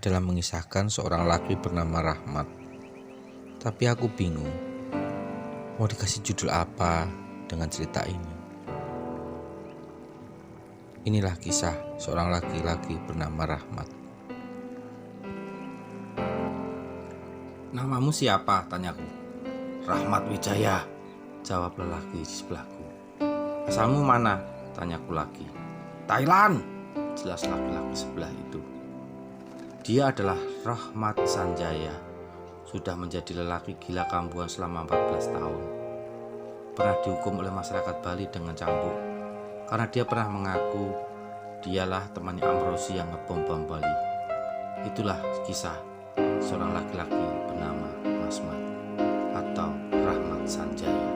adalah mengisahkan seorang laki bernama Rahmat. Tapi aku bingung, mau dikasih judul apa dengan cerita ini. Inilah kisah seorang laki-laki bernama Rahmat. "Namamu siapa?" tanyaku. "Rahmat Wijaya," jawab lelaki di sebelahku. "Asalmu mana?" tanyaku lagi. "Thailand," jelas laki-laki sebelah itu. Dia adalah Rahmat Sanjaya, sudah menjadi lelaki gila kambuhan selama 14 tahun. Pernah dihukum oleh masyarakat Bali dengan cambuk karena dia pernah mengaku dialah temannya Ambrosi yang ngebom bom Bali. Itulah kisah seorang laki-laki bernama Masmat atau Rahmat Sanjaya.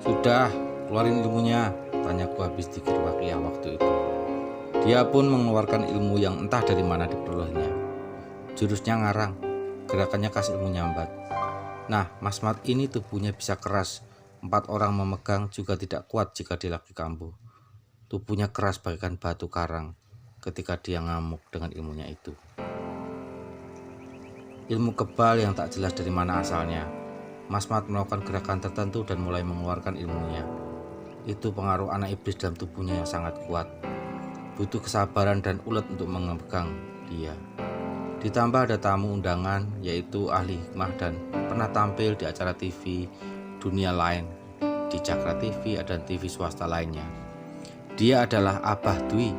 "Sudah, keluarin ilmunya," tanyaku habis dikir wakiyah waktu itu. Dia pun mengeluarkan ilmu yang entah dari mana diperolehnya. Jurusnya ngarang, gerakannya khas ilmu nyambat. Nah, Masmat ini tubuhnya bisa keras. 4 orang memegang juga tidak kuat jika dia lagi kambuh. Tubuhnya keras bagaikan batu karang ketika dia ngamuk dengan ilmunya itu. Ilmu kebal yang tak jelas dari mana asalnya. Masmat melakukan gerakan tertentu dan mulai mengeluarkan ilmunya. Itu pengaruh anak iblis dalam tubuhnya yang sangat kuat. Butuh kesabaran dan ulet untuk memegang dia. Ditambah ada tamu undangan yaitu ahli hikmah dan pernah tampil di acara TV dunia lain, di Cakra TV dan TV swasta lainnya. Dia adalah Abah Dwi.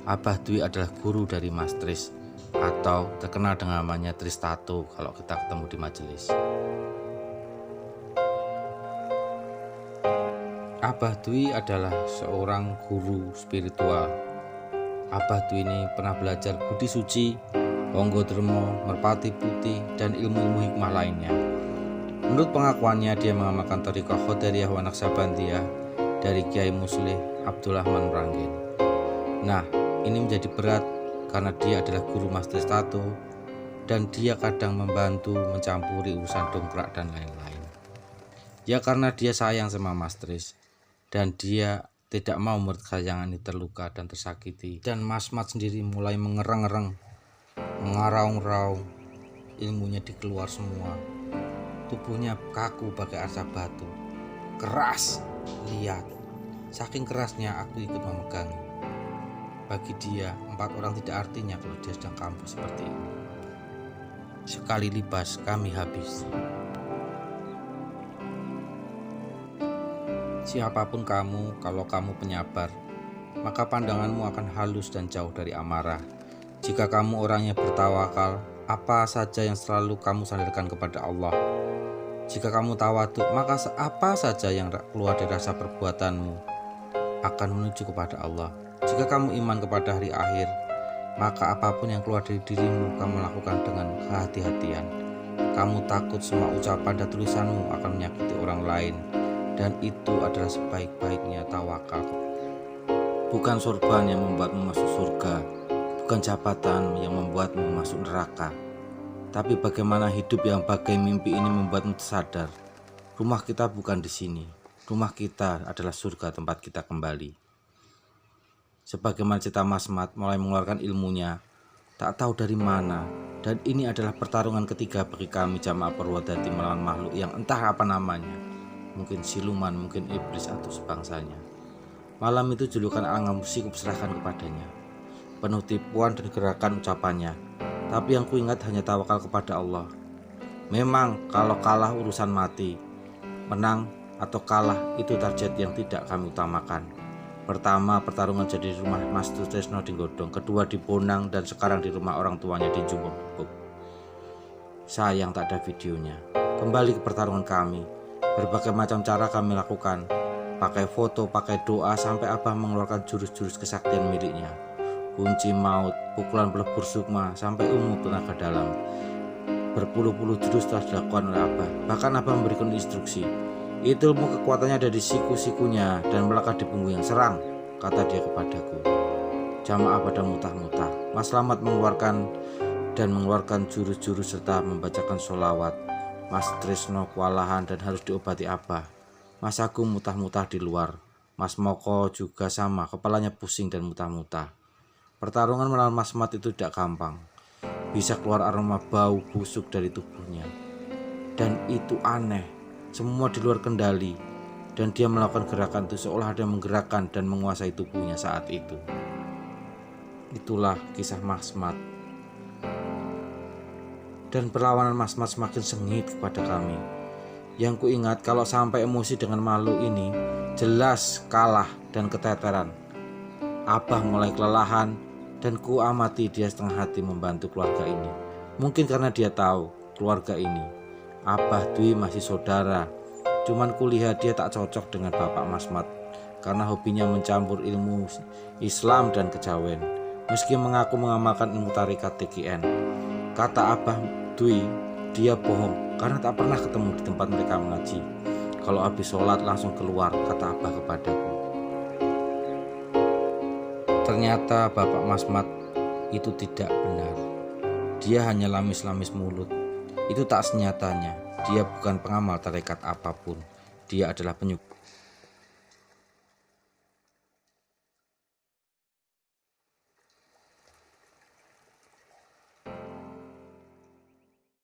Abah Dwi adalah guru dari Mas Tris atau terkenal dengan namanya Tristato kalau kita ketemu di majelis. Abah Dwi adalah seorang guru spiritual. Abah Dwi ini pernah belajar budi suci, Onggodremo, Merpati Putih, dan ilmu-ilmu hikmah lainnya. Menurut pengakuannya, dia mengamalkan Thariqah Qadariyah wa Naqsabandiyah dari Kiai Muslih Abdurrahman Mranggen. Nah, ini menjadi berat karena dia adalah guru Mas Tristato dan dia kadang membantu mencampuri urusan dongkrak dan lain-lain. Ya karena dia sayang sama Mas Tris dan dia tidak mau murid kesayangan ini terluka dan tersakiti. Dan Masmat sendiri mulai mengerang-erang, mengaraung-raung, ilmunya dikeluar semua. Tubuhnya kaku bagai arca batu, keras, lihat. Saking kerasnya aku ikut memegangi. Bagi dia, 4 orang tidak artinya kalau dia sedang kambuh seperti ini. Sekali libas kami habis. Siapapun kamu, kalau kamu penyabar, maka pandanganmu akan halus dan jauh dari amarah. Jika kamu orangnya bertawakal, apa saja yang selalu kamu sandarkan kepada Allah. Jika kamu tawaduk, maka apa saja yang keluar dari rasa perbuatanmu akan menuju kepada Allah. Jika kamu iman kepada hari akhir, maka apapun yang keluar dari dirimu kamu lakukan dengan kehati-hatian. Kamu takut semua ucapan dan tulisanmu akan menyakiti orang lain. Dan itu adalah sebaik-baiknya tawakal. Bukan sorban yang membuatmu masuk surga, bukan jabatan yang membuatmu masuk neraka, tapi bagaimana hidup yang bagai mimpi ini membuatmu sadar. Rumah kita bukan di sini. Rumah kita adalah surga tempat kita kembali. Sebagaimana cerita Masmat mulai mengeluarkan ilmunya, tak tahu dari mana. Dan ini adalah pertarungan ketiga bagi kami jamaah Purwodadi melawan makhluk yang entah apa namanya. Mungkin siluman, mungkin iblis atau sebangsanya. Malam itu julukan Angga Musi kuserahkan kepadanya, penuh tipuan dan gerakan ucapannya. Tapi yang kuingat hanya tawakal kepada Allah. Memang kalau kalah urusan mati, menang atau kalah itu target yang tidak kami utamakan. Pertama pertarungan jadi di rumah Mas Tresno di Godong, kedua di Bonang, dan sekarang di rumah orang tuanya di Jumbok. Sayang tak ada videonya. Kembali ke pertarungan kami. Berbagai macam cara kami lakukan, pakai foto, pakai doa, sampai Abah mengeluarkan jurus-jurus kesaktian miliknya. Kunci maut, pukulan pelebur sukma, sampai ilmu tenaga dalam. Berpuluh-puluh jurus telah dilakukan oleh Abah. Bahkan Abah memberikan instruksi, itu ilmu kekuatannya ada di siku-sikunya dan melekat di punggungnya. Serang, kata dia kepadaku. Jamaah pada mutah-mutah. Mas Slamet mengeluarkan jurus-jurus serta membacakan sholawat. Mas Tresno kewalahan dan harus diobati Abah. Mas Agung mutah-mutah di luar. Mas Moko juga sama, kepalanya pusing dan mutah-mutah. Pertarungan melawan Mas Mat itu tidak gampang. Bisa keluar aroma bau busuk dari tubuhnya. Dan itu aneh, semua di luar kendali. Dan dia melakukan gerakan itu seolah ada menggerakkan dan menguasai tubuhnya saat itu. Itulah kisah Mas Mat. Dan perlawanan Mas Mat semakin sengit kepada kami. Yang kuingat kalau sampai emosi dengan makhluk ini, jelas kalah dan keteteran. Abah mulai kelelahan dan ku amati dia setengah hati membantu keluarga ini. Mungkin karena dia tahu keluarga ini, Abah Dwi masih saudara. Cuman kulihat dia tak cocok dengan Bapak Mas Mat karena hobinya mencampur ilmu Islam dan kejawen. Meski mengaku mengamalkan ilmu tarikat TKN, kata Abah Dwi, dia bohong karena tak pernah ketemu di tempat mereka mengaji. Kalau habis sholat langsung keluar, kata Abah kepadaku. Ternyata Bapak Mas Mat itu tidak benar. Dia hanya lamis-lamis mulut. Itu tak senyatanya. Dia bukan pengamal tarekat apapun. Dia adalah penyuka.